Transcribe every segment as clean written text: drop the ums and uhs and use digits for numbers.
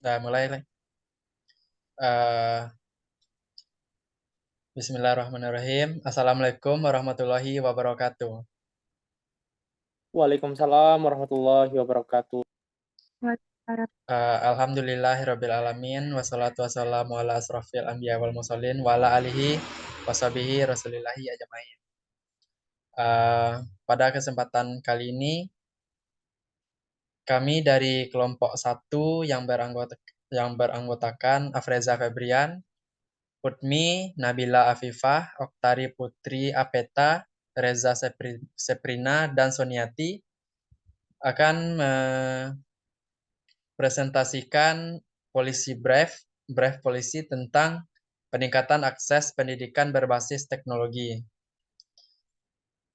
Mulai. Eh, Bismillahirrahmanirrahim. Assalamualaikum warahmatullahi wabarakatuh. Waalaikumsalam warahmatullahi wabarakatuh. Alhamdulillahirabbil alamin wassalatu wassalamu ala asrofil anbiya wal mursalin wa ala alihi washabihi rasulillahi ajmain. Pada kesempatan kali ini kami dari kelompok 1 yang beranggotakan Afreza Febrian, Putmi, Nabila Afifah, Oktari Putri Apeta, Reza Seprina, dan Soniati akan presentasikan polisi brief polisi tentang peningkatan akses pendidikan berbasis teknologi.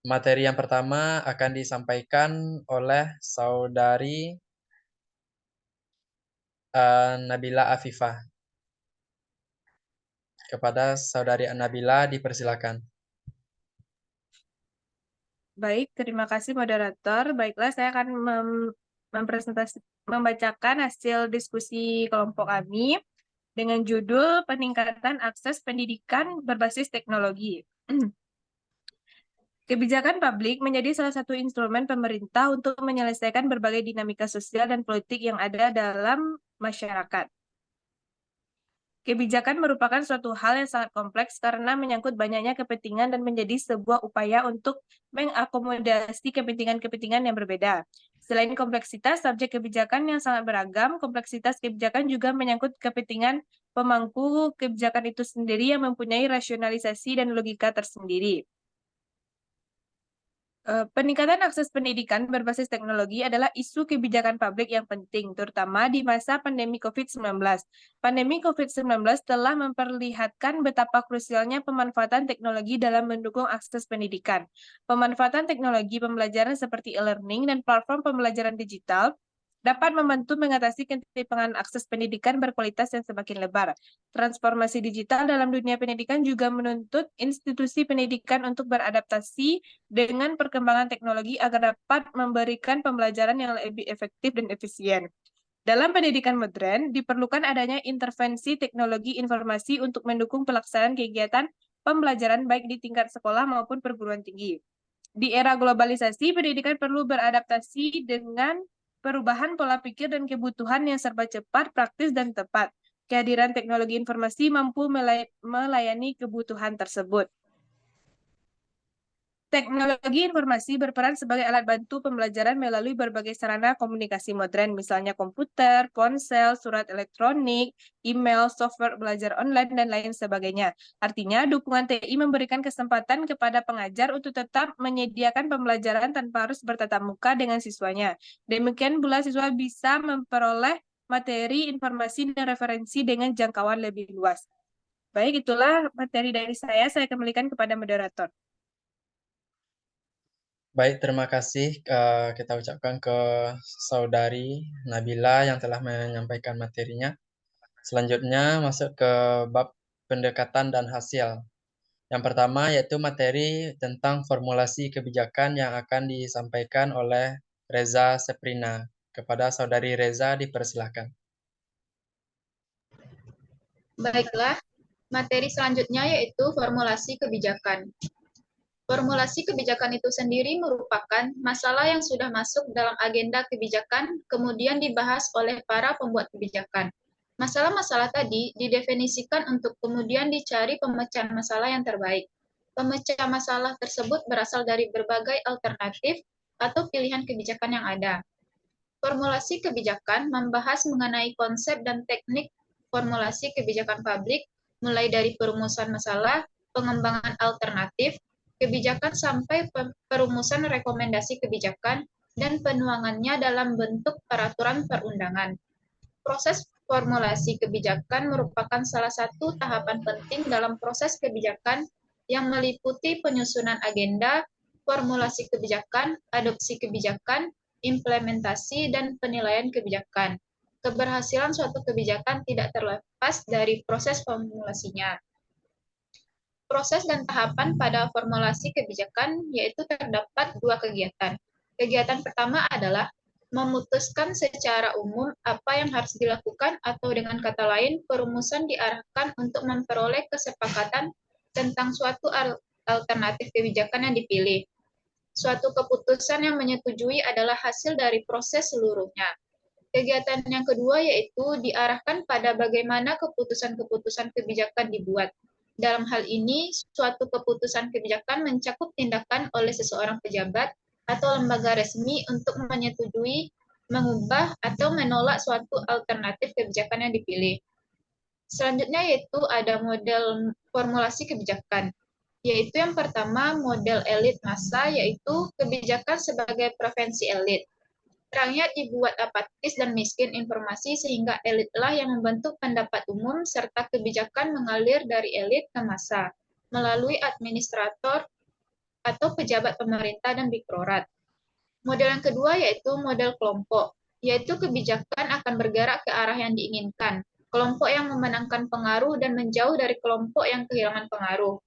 Materi yang pertama akan disampaikan oleh saudari Nabila Afifah. Kepada saudari Nabila dipersilakan. Baik, terima kasih moderator. Baiklah, saya akan membacakan hasil diskusi kelompok kami dengan judul Peningkatan Akses Pendidikan Berbasis Teknologi. Kebijakan publik menjadi salah satu instrumen pemerintah untuk menyelesaikan berbagai dinamika sosial dan politik yang ada dalam masyarakat. Kebijakan merupakan suatu hal yang sangat kompleks karena menyangkut banyaknya kepentingan dan menjadi sebuah upaya untuk mengakomodasi kepentingan-kepentingan yang berbeda. Selain kompleksitas subjek kebijakan yang sangat beragam, kompleksitas kebijakan juga menyangkut kepentingan pemangku kebijakan itu sendiri yang mempunyai rasionalisasi dan logika tersendiri. Peningkatan akses pendidikan berbasis teknologi adalah isu kebijakan publik yang penting, terutama di masa pandemi COVID-19. Pandemi COVID-19 telah memperlihatkan betapa krusialnya pemanfaatan teknologi dalam mendukung akses pendidikan. Pemanfaatan teknologi pembelajaran seperti e-learning dan platform pembelajaran digital dapat membantu mengatasi ketimpangan akses pendidikan berkualitas yang semakin lebar. Transformasi digital dalam dunia pendidikan juga menuntut institusi pendidikan untuk beradaptasi dengan perkembangan teknologi agar dapat memberikan pembelajaran yang lebih efektif dan efisien. Dalam pendidikan modern, diperlukan adanya intervensi teknologi informasi untuk mendukung pelaksanaan kegiatan pembelajaran baik di tingkat sekolah maupun perguruan tinggi. Di era globalisasi, pendidikan perlu beradaptasi dengan perubahan pola pikir dan kebutuhan yang serba cepat, praktis, dan tepat. Kehadiran teknologi informasi mampu melayani kebutuhan tersebut. Teknologi informasi berperan sebagai alat bantu pembelajaran melalui berbagai sarana komunikasi modern, misalnya komputer, ponsel, surat elektronik, email, software belajar online, dan lain sebagainya. Artinya, dukungan TI memberikan kesempatan kepada pengajar untuk tetap menyediakan pembelajaran tanpa harus bertatap muka dengan siswanya. Demikian pula siswa bisa memperoleh materi, informasi, dan referensi dengan jangkauan lebih luas. Baik, itulah materi dari saya. Saya kembalikan kepada moderator. Baik, terima kasih kita ucapkan ke saudari Nabila yang telah menyampaikan materinya. Selanjutnya masuk ke bab pendekatan dan hasil. Yang pertama yaitu materi tentang formulasi kebijakan yang akan disampaikan oleh Reza Seprina. Kepada saudari Reza dipersilakan. Baiklah, materi selanjutnya yaitu formulasi kebijakan. Formulasi kebijakan itu sendiri merupakan masalah yang sudah masuk dalam agenda kebijakan, kemudian dibahas oleh para pembuat kebijakan. Masalah-masalah tadi didefinisikan untuk kemudian dicari pemecahan masalah yang terbaik. Pemecah masalah tersebut berasal dari berbagai alternatif atau pilihan kebijakan yang ada. Formulasi kebijakan membahas mengenai konsep dan teknik formulasi kebijakan publik, mulai dari perumusan masalah, pengembangan alternatif, kebijakan sampai perumusan rekomendasi kebijakan dan penuangannya dalam bentuk peraturan perundangan. Proses formulasi kebijakan merupakan salah satu tahapan penting dalam proses kebijakan yang meliputi penyusunan agenda, formulasi kebijakan, adopsi kebijakan, implementasi, dan penilaian kebijakan. Keberhasilan suatu kebijakan tidak terlepas dari proses formulasinya. Proses dan tahapan pada formulasi kebijakan yaitu terdapat dua kegiatan. Kegiatan pertama adalah memutuskan secara umum apa yang harus dilakukan, atau dengan kata lain, perumusan diarahkan untuk memperoleh kesepakatan tentang suatu alternatif kebijakan yang dipilih. Suatu keputusan yang menyetujui adalah hasil dari proses seluruhnya. Kegiatan yang kedua yaitu diarahkan pada bagaimana keputusan-keputusan kebijakan dibuat. Dalam hal ini, suatu keputusan kebijakan mencakup tindakan oleh seseorang pejabat atau lembaga resmi untuk menyetujui, mengubah, atau menolak suatu alternatif kebijakan yang dipilih. Selanjutnya yaitu ada model formulasi kebijakan, yaitu yang pertama model elit massa, yaitu kebijakan sebagai prevensi elit. Rakyat dibuat apatis dan miskin informasi sehingga elitlah yang membentuk pendapat umum serta kebijakan mengalir dari elit ke massa melalui administrator atau pejabat pemerintah dan bikrorat. Model yang kedua yaitu model kelompok, yaitu kebijakan akan bergerak ke arah yang diinginkan. Kelompok yang memenangkan pengaruh dan menjauh dari kelompok yang kehilangan pengaruh.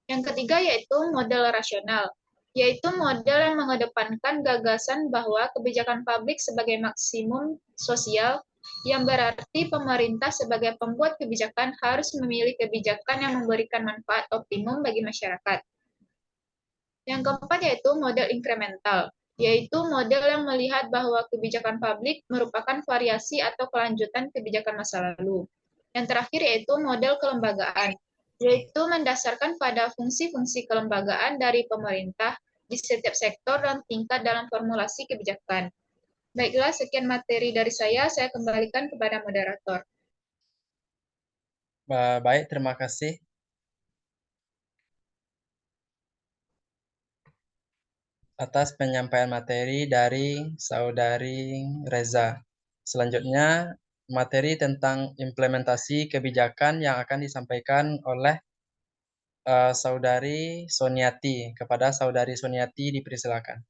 Yang ketiga yaitu model rasional, yaitu model yang mengedepankan gagasan bahwa kebijakan publik sebagai maksimum sosial, yang berarti pemerintah sebagai pembuat kebijakan harus memilih kebijakan yang memberikan manfaat optimum bagi masyarakat. Yang keempat yaitu model inkremental, yaitu model yang melihat bahwa kebijakan publik merupakan variasi atau kelanjutan kebijakan masa lalu. Yang terakhir yaitu model kelembagaan, yaitu mendasarkan pada fungsi-fungsi kelembagaan dari pemerintah di setiap sektor dan tingkat dalam formulasi kebijakan. Baiklah, sekian materi dari saya kembalikan kepada moderator. Baik, terima kasih. Atas penyampaian materi dari Saudari Reza. Selanjutnya, materi tentang implementasi kebijakan yang akan disampaikan oleh Saudari Soniati. Kepada Saudari Soniati dipersilakan.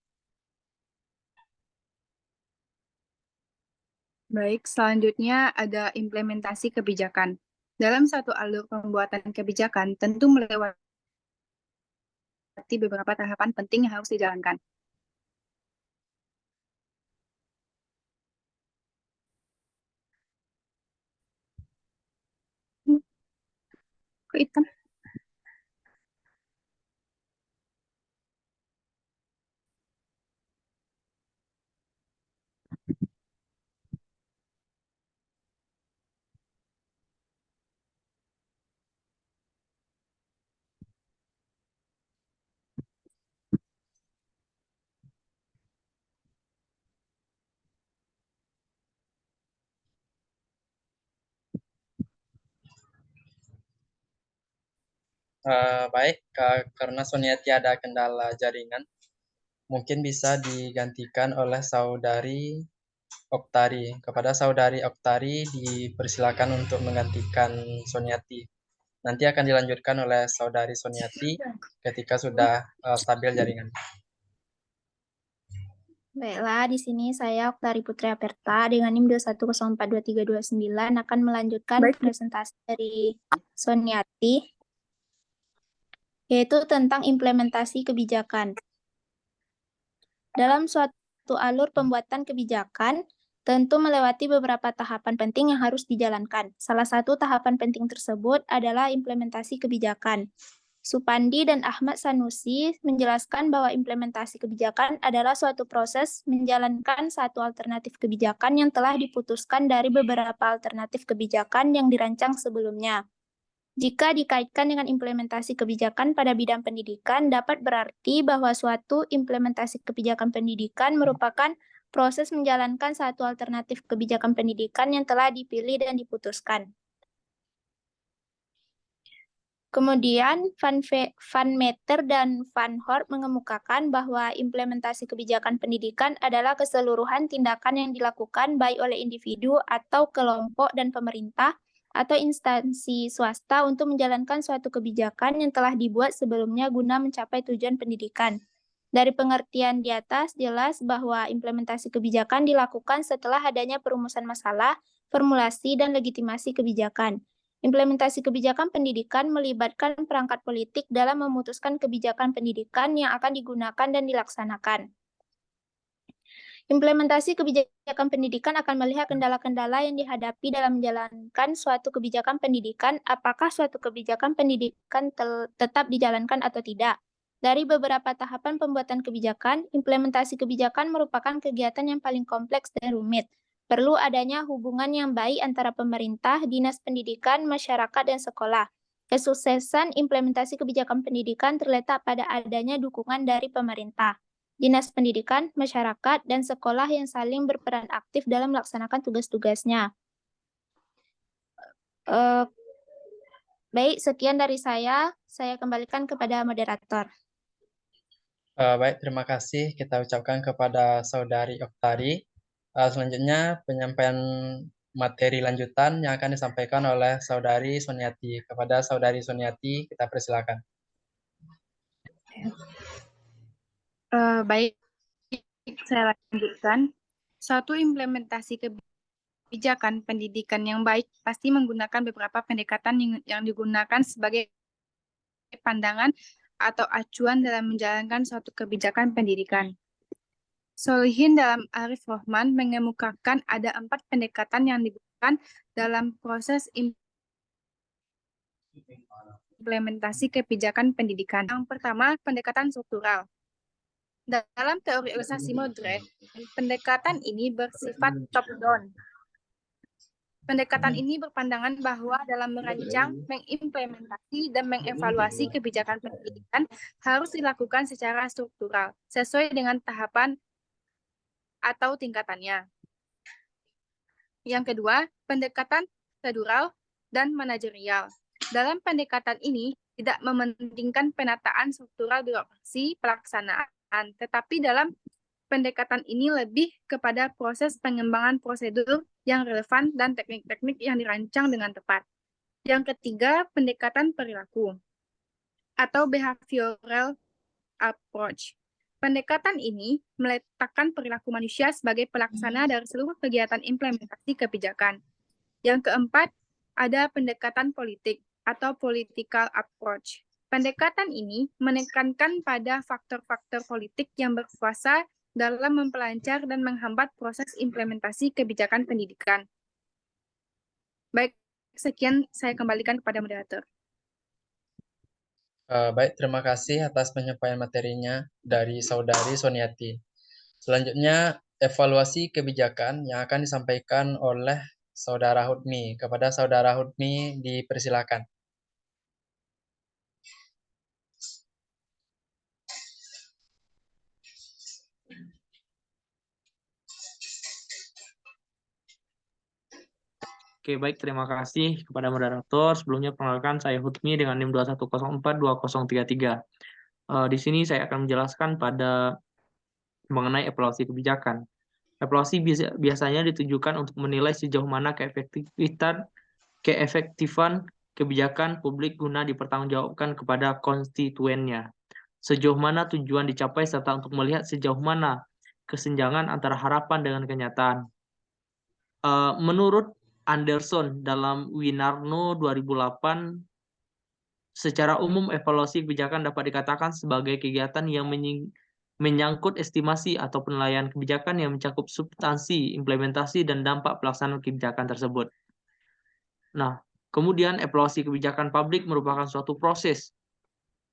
Baik, selanjutnya ada implementasi kebijakan. Dalam satu alur pembuatan kebijakan, tentu melewati beberapa tahapan penting yang harus dijalankan. Kok hitam? Baik, karena Soniati ada kendala jaringan, mungkin bisa digantikan oleh Saudari Oktari. Kepada Saudari Oktari dipersilakan untuk menggantikan Soniati. Nanti akan dilanjutkan oleh Saudari Soniati ketika sudah stabil jaringan. Baiklah, di sini saya Oktari Putri Aperta dengan NIM 2104239 akan melanjutkan presentasi dari Soniati, yaitu tentang implementasi kebijakan. Dalam suatu alur pembuatan kebijakan, tentu melewati beberapa tahapan penting yang harus dijalankan. Salah satu tahapan penting tersebut adalah implementasi kebijakan. Supandi dan Ahmad Sanusi menjelaskan bahwa implementasi kebijakan adalah suatu proses menjalankan satu alternatif kebijakan yang telah diputuskan dari beberapa alternatif kebijakan yang dirancang sebelumnya. Jika dikaitkan dengan implementasi kebijakan pada bidang pendidikan, dapat berarti bahwa suatu implementasi kebijakan pendidikan merupakan proses menjalankan satu alternatif kebijakan pendidikan yang telah dipilih dan diputuskan. Kemudian, Van Meter dan Van Hort mengemukakan bahwa implementasi kebijakan pendidikan adalah keseluruhan tindakan yang dilakukan baik oleh individu atau kelompok dan pemerintah atau instansi swasta untuk menjalankan suatu kebijakan yang telah dibuat sebelumnya guna mencapai tujuan pendidikan. Dari pengertian di atas, jelas bahwa implementasi kebijakan dilakukan setelah adanya perumusan masalah, formulasi, dan legitimasi kebijakan. Implementasi kebijakan pendidikan melibatkan perangkat politik dalam memutuskan kebijakan pendidikan yang akan digunakan dan dilaksanakan. Implementasi kebijakan pendidikan akan melihat kendala-kendala yang dihadapi dalam menjalankan suatu kebijakan pendidikan, apakah suatu kebijakan pendidikan tetap dijalankan atau tidak. Dari beberapa tahapan pembuatan kebijakan, implementasi kebijakan merupakan kegiatan yang paling kompleks dan rumit. Perlu adanya hubungan yang baik antara pemerintah, dinas pendidikan, masyarakat, dan sekolah. Kesuksesan implementasi kebijakan pendidikan terletak pada adanya dukungan dari pemerintah, dinas pendidikan, masyarakat, dan sekolah yang saling berperan aktif dalam melaksanakan tugas-tugasnya. Baik, sekian dari saya. Saya kembalikan kepada moderator. Baik, terima kasih kita ucapkan kepada Saudari Oktari. Selanjutnya penyampaian materi lanjutan yang akan disampaikan oleh Saudari Soniati. Kepada Saudari Soniati, kita persilakan. Baik, saya lanjutkan. Suatu implementasi kebijakan pendidikan yang baik pasti menggunakan beberapa pendekatan yang digunakan sebagai pandangan atau acuan dalam menjalankan suatu kebijakan pendidikan. Solihin dalam Arif Rohman mengemukakan ada 4 pendekatan yang digunakan dalam proses implementasi kebijakan pendidikan. Yang pertama, pendekatan struktural. Dalam teori organisasi modern, pendekatan ini bersifat top-down. Pendekatan ini berpandangan bahwa dalam merancang, mengimplementasi, dan mengevaluasi kebijakan pendidikan harus dilakukan secara struktural, sesuai dengan tahapan atau tingkatannya. Yang kedua, pendekatan prosedural dan manajerial. Dalam pendekatan ini, tidak mementingkan penataan struktural birokrasi pelaksanaan, tetapi dalam pendekatan ini lebih kepada proses pengembangan prosedur yang relevan dan teknik-teknik yang dirancang dengan tepat. Yang ketiga, pendekatan perilaku atau behavioral approach. Pendekatan ini meletakkan perilaku manusia sebagai pelaksana dari seluruh kegiatan implementasi kebijakan. Yang keempat, ada pendekatan politik atau political approach. Pendekatan ini menekankan pada faktor-faktor politik yang berkuasa dalam mempelancar dan menghambat proses implementasi kebijakan pendidikan. Baik, sekian saya kembalikan kepada moderator. Baik, terima kasih atas penyampaian materinya dari Saudari Soniati. Selanjutnya, evaluasi kebijakan yang akan disampaikan oleh Saudara Hudmi. Kepada Saudara Hudmi, dipersilakan. Oke, baik. Terima kasih kepada moderator. Sebelumnya perkenalkan saya Hutmi dengan NIM 21042033. Di sini saya akan menjelaskan pada mengenai evaluasi kebijakan. Evaluasi biasanya ditujukan untuk menilai sejauh mana keefektifan kebijakan publik guna dipertanggungjawabkan kepada konstituennya. Sejauh mana tujuan dicapai serta untuk melihat sejauh mana kesenjangan antara harapan dengan kenyataan. Menurut Anderson dalam Winarno 2008, secara umum evaluasi kebijakan dapat dikatakan sebagai kegiatan yang menyangkut estimasi atau penilaian kebijakan yang mencakup substansi, implementasi, dan dampak pelaksanaan kebijakan tersebut. Nah, kemudian evaluasi kebijakan publik merupakan suatu proses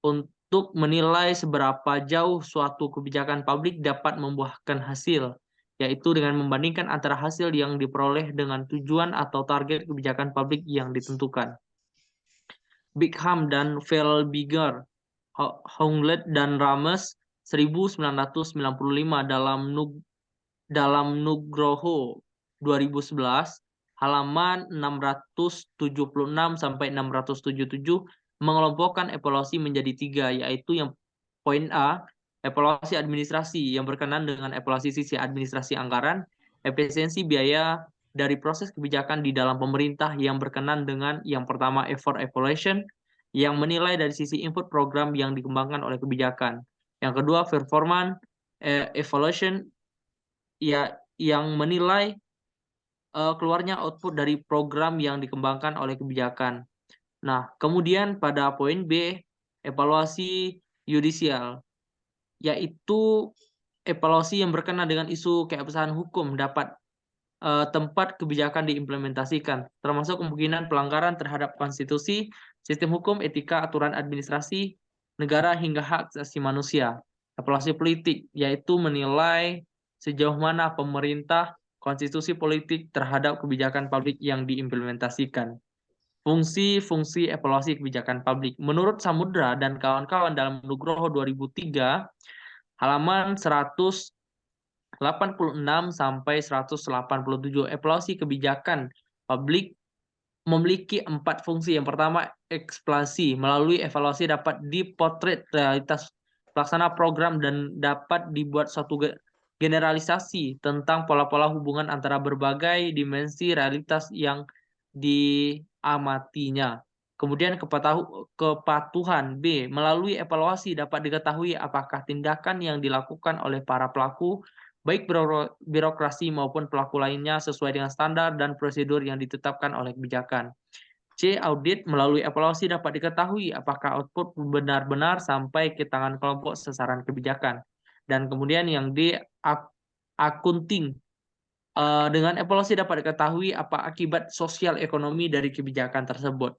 untuk menilai seberapa jauh suatu kebijakan publik dapat membuahkan hasil, yaitu dengan membandingkan antara hasil yang diperoleh dengan tujuan atau target kebijakan publik yang ditentukan. Bigham dan Felbiger, Honglet dan Rames 1995 dalam Nugroho 2011 halaman 676 sampai 677 mengelompokkan evaluasi menjadi 3, yaitu yang poin A, evaluasi administrasi yang berkenan dengan evaluasi sisi administrasi anggaran, efisiensi biaya dari proses kebijakan di dalam pemerintah yang berkenan dengan yang pertama effort evaluation, yang menilai dari sisi input program yang dikembangkan oleh kebijakan. Yang kedua performance evaluation, ya, yang menilai keluarnya output dari program yang dikembangkan oleh kebijakan. Nah, kemudian pada poin B, evaluasi yudisial, yaitu evaluasi yang berkenaan dengan isu keabsahan hukum dapat tempat kebijakan diimplementasikan, termasuk kemungkinan pelanggaran terhadap konstitusi, sistem hukum, etika, aturan administrasi, negara, hingga hak asasi manusia. Evaluasi politik, yaitu menilai sejauh mana pemerintah, konstitusi politik terhadap kebijakan publik yang diimplementasikan. Fungsi-fungsi evaluasi kebijakan publik. Menurut Samudra dan kawan-kawan dalam Nugroho 2003, halaman 186 sampai 187, evaluasi kebijakan publik memiliki 4 fungsi. Yang pertama, eksplorasi. Melalui evaluasi dapat dipotret realitas pelaksana program dan dapat dibuat suatu generalisasi tentang pola-pola hubungan antara berbagai dimensi realitas yang diamatinya. Kemudian kepatuhan. B. Melalui evaluasi dapat diketahui apakah tindakan yang dilakukan oleh para pelaku, baik birokrasi maupun pelaku lainnya, sesuai dengan standar dan prosedur yang ditetapkan oleh kebijakan. C. Audit. Melalui evaluasi dapat diketahui apakah output benar-benar sampai ke tangan kelompok sasaran kebijakan. Dan kemudian yang D. Akunting. Dengan evaluasi dapat diketahui apa akibat sosial ekonomi dari kebijakan tersebut.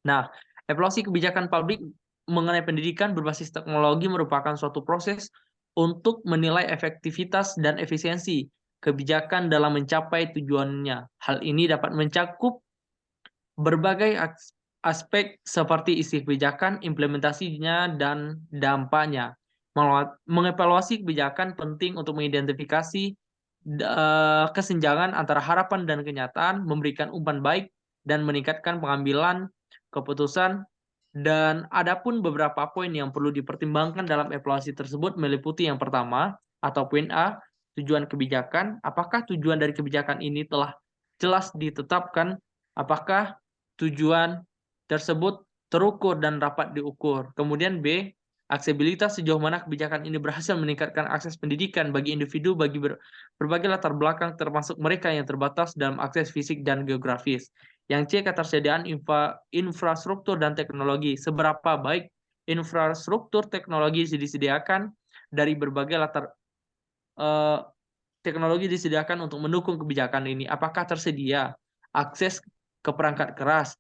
Nah, evaluasi kebijakan publik mengenai pendidikan berbasis teknologi merupakan suatu proses untuk menilai efektivitas dan efisiensi kebijakan dalam mencapai tujuannya. Hal ini dapat mencakup berbagai aspek seperti isi kebijakan, implementasinya, dan dampaknya. Mengevaluasi kebijakan penting untuk mengidentifikasi kesenjangan antara harapan dan kenyataan, memberikan umpan baik, dan meningkatkan pengambilan keputusan. Dan adapun beberapa poin yang perlu dipertimbangkan dalam evaluasi tersebut meliputi yang pertama, atau poin A, tujuan kebijakan. Apakah tujuan dari kebijakan ini telah jelas ditetapkan? Apakah tujuan tersebut terukur dan dapat diukur? Kemudian B, aksesibilitas, sejauh mana kebijakan ini berhasil meningkatkan akses pendidikan bagi individu bagi berbagai latar belakang, termasuk mereka yang terbatas dalam akses fisik dan geografis. Yang C, ketersediaan infrastruktur dan teknologi. Seberapa baik infrastruktur teknologi disediakan dari berbagai latar teknologi disediakan untuk mendukung kebijakan ini. Apakah tersedia akses ke perangkat keras,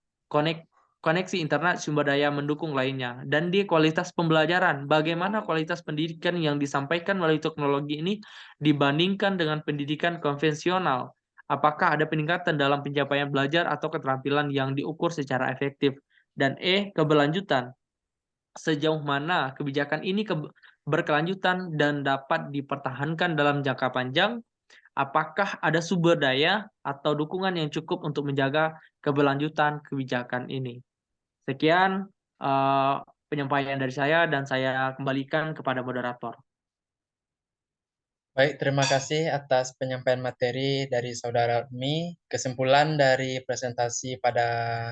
koneksi internet, sumber daya mendukung lainnya. Dan di kualitas pembelajaran, bagaimana kualitas pendidikan yang disampaikan melalui teknologi ini dibandingkan dengan pendidikan konvensional? Apakah ada peningkatan dalam pencapaian belajar atau keterampilan yang diukur secara efektif? Dan E, keberlanjutan. Sejauh mana kebijakan ini berkelanjutan dan dapat dipertahankan dalam jangka panjang? Apakah ada sumber daya atau dukungan yang cukup untuk menjaga keberlanjutan kebijakan ini? Sekian penyampaian dari saya dan saya kembalikan kepada moderator. Baik, terima kasih atas penyampaian materi dari Saudara Admi. Kesimpulan dari presentasi pada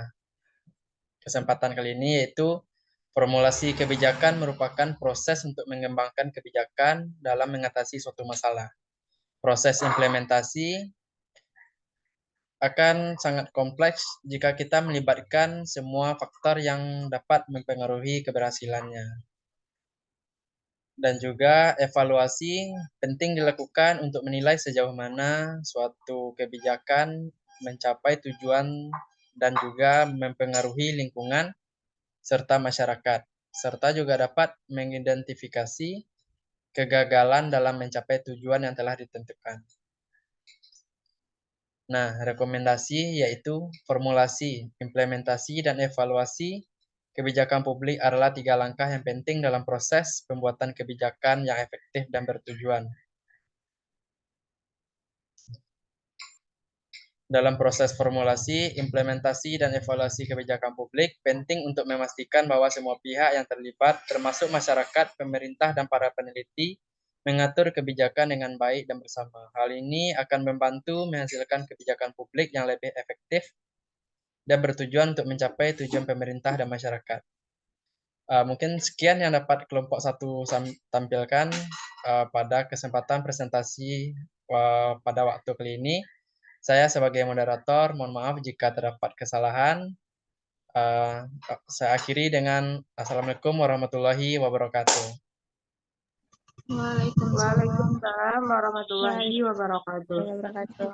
kesempatan kali ini yaitu formulasi kebijakan merupakan proses untuk mengembangkan kebijakan dalam mengatasi suatu masalah. Proses implementasi akan sangat kompleks jika kita melibatkan semua faktor yang dapat mempengaruhi keberhasilannya. Dan juga evaluasi penting dilakukan untuk menilai sejauh mana suatu kebijakan mencapai tujuan dan juga mempengaruhi lingkungan serta masyarakat, serta juga dapat mengidentifikasi kegagalan dalam mencapai tujuan yang telah ditentukan. Nah, rekomendasi yaitu formulasi, implementasi, dan evaluasi kebijakan publik adalah 3 langkah yang penting dalam proses pembuatan kebijakan yang efektif dan bertujuan. Dalam proses formulasi, implementasi, dan evaluasi kebijakan publik, penting untuk memastikan bahwa semua pihak yang terlibat, termasuk masyarakat, pemerintah, dan para peneliti, mengatur kebijakan dengan baik dan bersama. Hal ini akan membantu menghasilkan kebijakan publik yang lebih efektif dan bertujuan untuk mencapai tujuan pemerintah dan masyarakat. Mungkin sekian yang dapat kelompok 1 tampilkan pada kesempatan presentasi pada waktu kali ini. Saya sebagai moderator, mohon maaf jika terdapat kesalahan. Saya akhiri dengan Assalamualaikum warahmatullahi wabarakatuh. Waalaikumsalam. Waalaikumsalam warahmatullahi wabarakatuh. Wabarakatuh.